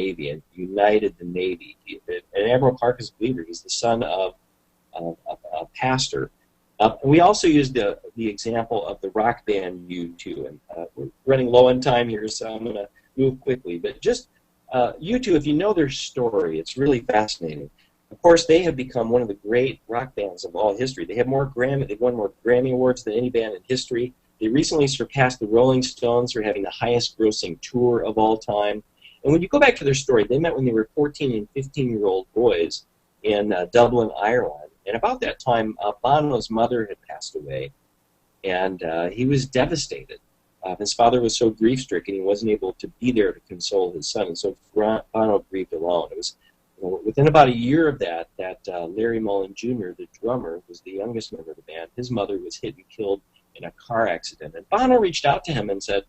Navy and united the Navy. And Admiral Clark is a believer. He's the son of a pastor. And we also used the example of the rock band U2. And we're running low on time here, so I'm going to move quickly. But just U2, if you know their story, it's really fascinating. Of course, they have become one of the great rock bands of all history. They've won more Grammy Awards than any band in history. They recently surpassed the Rolling Stones for having the highest-grossing tour of all time. And when you go back to their story, they met when they were 14 and 15-year-old boys in Dublin, Ireland. And about that time, Bono's mother had passed away, and he was devastated. His father was so grief-stricken, he wasn't able to be there to console his son, and so Bono grieved alone. It was within about a year of that Larry Mullen Jr., the drummer, was the youngest member of the band. His mother was hit and killed in a car accident. And Bono reached out to him and said,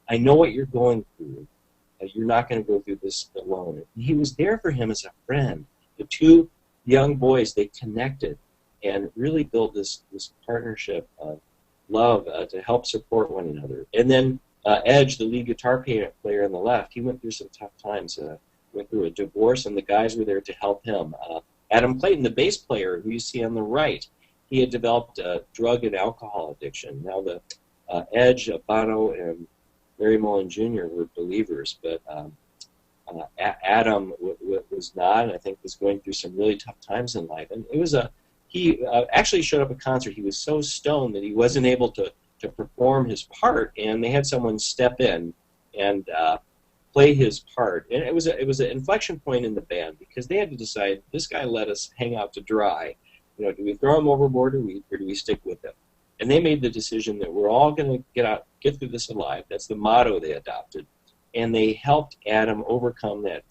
I know what you're going through. You're not going to go through this alone. And he was there for him as a friend. The two young boys, they connected and really built this partnership of love to help support one another. And then Edge, the lead guitar player on the left, he went through some tough times. Went through a divorce, and the guys were there to help him. Adam Clayton, the bass player, who you see on the right, he had developed a drug and alcohol addiction. Now the Edge, Bono, and Larry Mullen Jr. were believers, but Adam was not, and I think was going through some really tough times in life. And it was he actually showed up at a concert. He was so stoned that he wasn't able to perform his part, and they had someone step in and play his part. And it was an inflection point in the band because they had to decide, this guy let us hang out to dry. Do we throw him overboard or do we stick with him? And they made the decision that we're all going to get through this alive. That's the motto they adopted. And they helped Adam overcome that